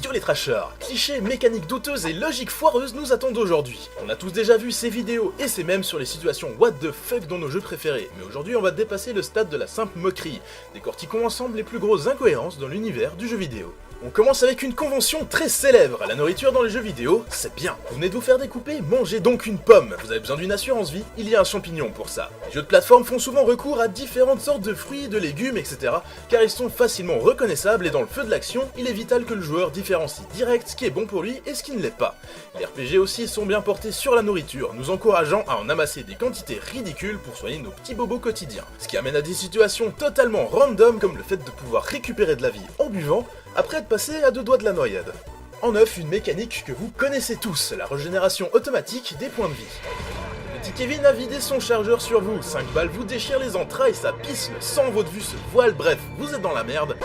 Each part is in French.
yo les trashers. Clichés, mécaniques douteuses et logique foireuse nous attendent aujourd'hui. On a tous déjà vu ces vidéos et ces mêmes sur les situations what the fuck dans nos jeux préférés, mais aujourd'hui on va dépasser le stade de la simple moquerie. Décortiquons ensemble les plus grosses incohérences dans l'univers du jeu vidéo. On commence avec une convention très célèbre, la nourriture dans les jeux vidéo, c'est bien. Vous venez de vous faire découper, mangez donc une pomme. Vous avez besoin d'une assurance vie, il y a un champignon pour ça. Les jeux de plateforme font souvent recours à différentes sortes de fruits, de légumes, etc. car ils sont facilement reconnaissables et dans le feu de l'action, il est vital que le joueur différencie direct ce qui est bon pour lui et ce qui ne l'est pas. Les RPG aussi sont bien portés sur la nourriture, nous encourageant à en amasser des quantités ridicules pour soigner nos petits bobos quotidiens. Ce qui amène à des situations totalement random comme le fait de pouvoir récupérer de la vie en buvant, après être passé à 2 doigts de la noyade. En neuf, une mécanique que vous connaissez tous, la régénération automatique des points de vie. Le petit Kevin a vidé son chargeur sur vous, 5 balles vous déchirent les entrailles, ça pisse, le sang, votre vue se voile, bref, vous êtes dans la merde.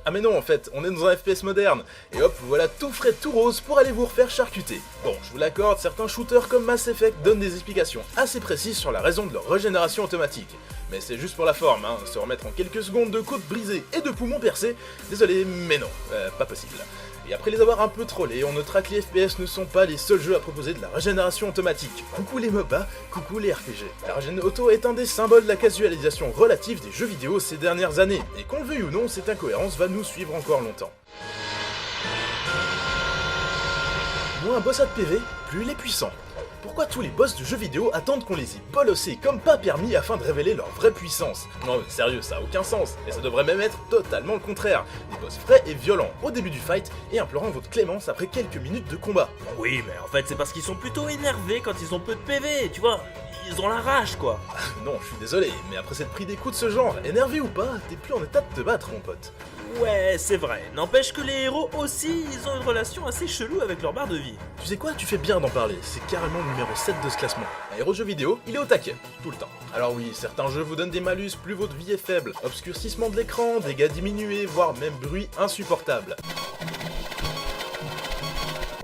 Ah mais non en fait, on est dans un FPS moderne, et hop, voilà tout frais tout rose pour aller vous refaire charcuter. Bon, je vous l'accorde, certains shooters comme Mass Effect donnent des explications assez précises sur la raison de leur régénération automatique. Mais c'est juste pour la forme, hein, se remettre en quelques secondes de côtes brisées et de poumons percés, désolé, mais non, pas possible. Et après les avoir un peu trollés, on notera que les FPS ne sont pas les seuls jeux à proposer de la régénération automatique. Coucou les MOBA, coucou les RPG. La régène auto est un des symboles de la casualisation relative des jeux vidéo ces dernières années, et qu'on le veuille ou non, cette incohérence va nous suivre encore longtemps. Moins un boss a de PV, plus il est puissant. Pourquoi tous les boss de jeux vidéo attendent qu'on les ait bolossés comme pas permis afin de révéler leur vraie puissance? Non mais sérieux, ça a aucun sens, et ça devrait même être totalement le contraire. Des boss frais et violents au début du fight, et implorant votre clémence après quelques minutes de combat. Oui, mais en fait c'est parce qu'ils sont plutôt énervés quand ils ont peu de PV, tu vois, ils ont la rage quoi. Non, je suis désolé, mais après s'être pris des coups de ce genre, énervé ou pas, t'es plus en état de te battre mon pote. Ouais, c'est vrai, n'empêche que les héros aussi, ils ont une relation assez chelou avec leur barre de vie. Tu sais quoi, tu fais bien d'en parler, c'est carrément le numéro 7 de ce classement. Un héros de jeu vidéo, il est au taquet, tout le temps. Alors oui, certains jeux vous donnent des malus plus votre vie est faible, obscurcissement de l'écran, dégâts diminués, voire même bruit insupportable.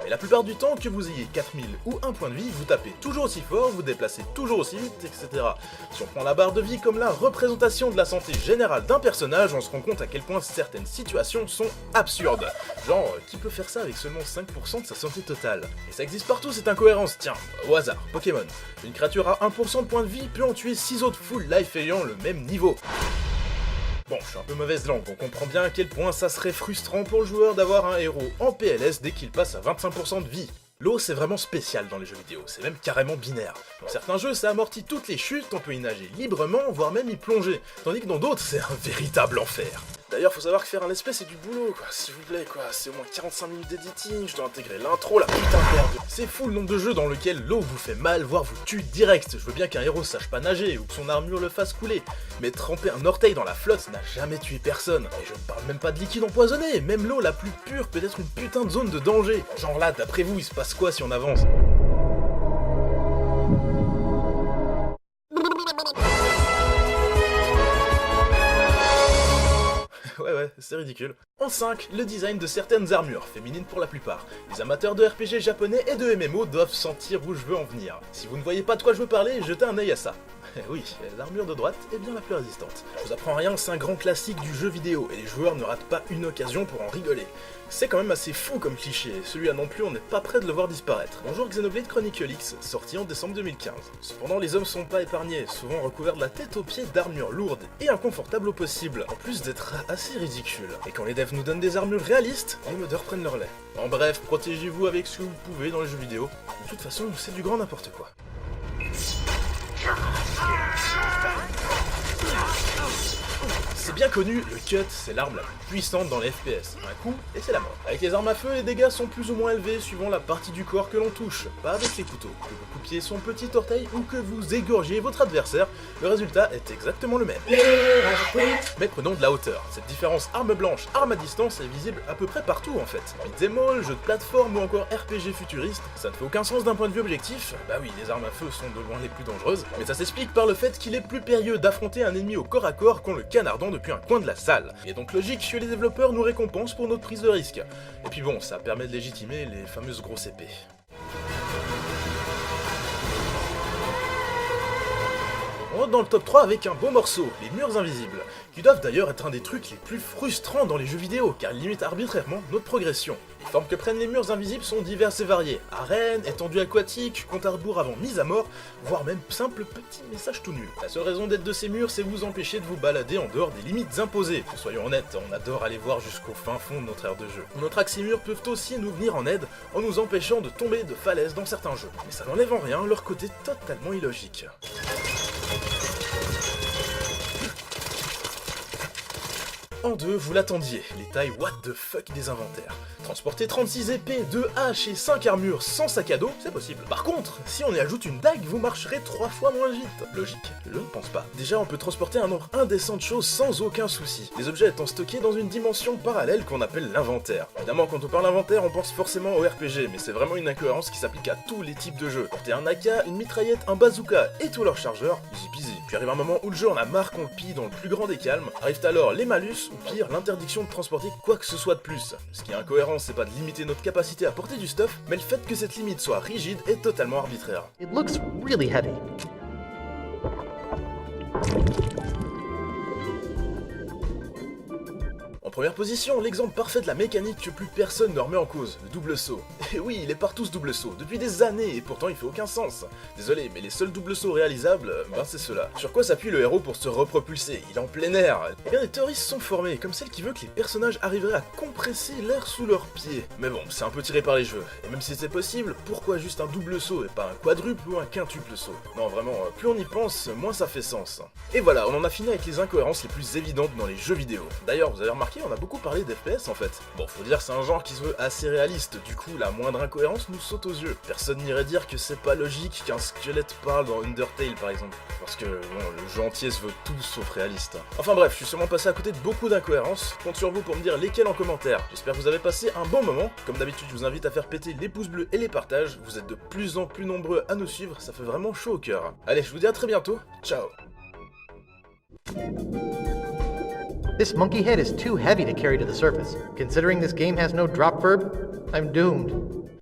La plupart du temps, que vous ayez 4000 ou 1 point de vie, vous tapez toujours aussi fort, vous déplacez toujours aussi vite, etc. Si on prend la barre de vie comme la représentation de la santé générale d'un personnage, on se rend compte à quel point certaines situations sont absurdes. Genre, qui peut faire ça avec seulement 5% de sa santé totale? Et ça existe partout cette incohérence, tiens, au hasard, Pokémon. Une créature à 1% de points de vie peut en tuer 6 autres full life ayant le même niveau. Bon, je suis un peu mauvaise langue, on comprend bien à quel point ça serait frustrant pour le joueur d'avoir un héros en PLS dès qu'il passe à 25% de vie. L'eau c'est vraiment spécial dans les jeux vidéo, c'est même carrément binaire. Dans certains jeux ça amortit toutes les chutes, on peut y nager librement, voire même y plonger, tandis que dans d'autres c'est un véritable enfer. D'ailleurs faut savoir que faire un let's play c'est du boulot quoi, s'il vous plaît quoi, c'est au moins 45 minutes d'editing, je dois intégrer l'intro, la putain de merde. C'est fou le nombre de jeux dans lequel l'eau vous fait mal, voire vous tue direct. Je veux bien qu'un héros sache pas nager ou que son armure le fasse couler, mais tremper un orteil dans la flotte n'a jamais tué personne. Et je ne parle même pas de liquide empoisonné, même l'eau la plus pure peut être une putain de zone de danger. Genre là, d'après vous, il se passe quoi si on avance ? Ouais, c'est ridicule. En 5, le design de certaines armures, féminines pour la plupart. Les amateurs de RPG japonais et de MMO doivent sentir où je veux en venir. Si vous ne voyez pas de quoi je veux parler, jetez un œil à ça. Oui, l'armure de droite est bien la plus résistante. Je vous apprends rien, c'est un grand classique du jeu vidéo, et les joueurs ne ratent pas une occasion pour en rigoler. C'est quand même assez fou comme cliché, celui-là non plus on n'est pas prêt de le voir disparaître. Bonjour Xenoblade Chronicle X, sorti en décembre 2015. Cependant les hommes sont pas épargnés, souvent recouverts de la tête aux pieds d'armures lourdes et inconfortables au possible, en plus d'être assez ridicules. Et quand les devs nous donnent des armures réalistes, les modeurs prennent leur lait. En bref, protégez-vous avec ce que vous pouvez dans les jeux vidéo. De toute façon, c'est du grand n'importe quoi. C'est bien connu, le cut c'est l'arme la plus puissante dans les FPS. Un coup et c'est la mort. Avec les armes à feu, les dégâts sont plus ou moins élevés suivant la partie du corps que l'on touche, pas avec les couteaux. Que vous coupiez son petit orteil ou que vous égorgiez votre adversaire, le résultat est exactement le même. Mais prenons de la hauteur. Cette différence arme blanche, arme à distance est visible à peu près partout en fait. Beat'em all, jeux de plateforme ou encore RPG futuriste, ça ne fait aucun sens d'un point de vue objectif. Bah oui, les armes à feu sont de loin les plus dangereuses, mais ça s'explique par le fait qu'il est plus périlleux d'affronter un ennemi au corps à corps qu'en le canardant depuis un coin de la salle. Il est donc logique que les développeurs nous récompensent pour notre prise de risque. Et puis bon, ça permet de légitimer les fameuses grosses épées. On On rentre dans le top 3 avec un beau morceau, les murs invisibles, qui doivent d'ailleurs être un des trucs les plus frustrants dans les jeux vidéo, car ils limitent arbitrairement notre progression. Les formes que prennent les murs invisibles sont diverses et variées, arènes, étendues aquatiques, compte à rebours avant mise à mort, voire même simple petit message tout nul. La seule raison d'être de ces murs, c'est vous empêcher de vous balader en dehors des limites imposées. Soyons honnêtes, on adore aller voir jusqu'au fin fond de notre aire de jeu. On notera que ces murs peuvent aussi nous venir en aide en nous empêchant de tomber de falaise dans certains jeux. Mais ça n'enlève en rien leur côté totalement illogique. En 2, vous l'attendiez, les tailles what the fuck des inventaires. Transporter 36 épées, 2 haches et 5 armures sans sac à dos, c'est possible. Par contre, si on y ajoute une dague, vous marcherez 3 fois moins vite. Logique? Je ne pense pas. Déjà, on peut transporter un nombre indécent de choses sans aucun souci. Les objets étant stockés dans une dimension parallèle qu'on appelle l'inventaire. Évidemment, quand on parle inventaire, on pense forcément au RPG, mais c'est vraiment une incohérence qui s'applique à tous les types de jeux. Porter un AK, une mitraillette, un bazooka et tous leurs chargeurs, easy peasy. Puis arrive un moment où le jeu en a marre qu'on le pille dans le plus grand des calmes, arrivent alors les malus, ou pire, l'interdiction de transporter quoi que ce soit de plus. Ce qui est incohérent, c'est pas de limiter notre capacité à porter du stuff, mais le fait que cette limite soit rigide est totalement arbitraire. It looks really heavy. En première position, l'exemple parfait de la mécanique que plus personne ne remet en cause, le double saut. Et oui, il est partout ce double saut, depuis des années, et pourtant il fait aucun sens. Désolé, mais les seuls doubles sauts réalisables, c'est ceux-là. Sur quoi s'appuie le héros pour se repropulser? Il est en plein air. Eh bien, des théories se sont formées, comme celle qui veut que les personnages arriveraient à compresser l'air sous leurs pieds. Mais bon, c'est un peu tiré par les cheveux. Et même si c'est possible, pourquoi juste un double saut et pas un quadruple ou un quintuple saut? Non, vraiment, plus on y pense, moins ça fait sens. Et voilà, on en a fini avec les incohérences les plus évidentes dans les jeux vidéo. D'ailleurs, vous avez remarqué, on a beaucoup parlé d'FPS en fait. Bon, faut dire c'est un genre qui se veut assez réaliste, du coup la moindre incohérence nous saute aux yeux. Personne n'irait dire que c'est pas logique qu'un squelette parle dans Undertale par exemple, parce que bon, le jeu entier se veut tout sauf réaliste. Enfin bref, je suis sûrement passé à côté de beaucoup d'incohérences, compte sur vous pour me dire lesquelles en commentaire. J'espère que vous avez passé un bon moment, comme d'habitude je vous invite à faire péter les pouces bleus et les partages, vous êtes de plus en plus nombreux à nous suivre, ça fait vraiment chaud au cœur. Allez, je vous dis à très bientôt, ciao. This monkey head is too heavy to carry to the surface. Considering this game has no drop verb, I'm doomed.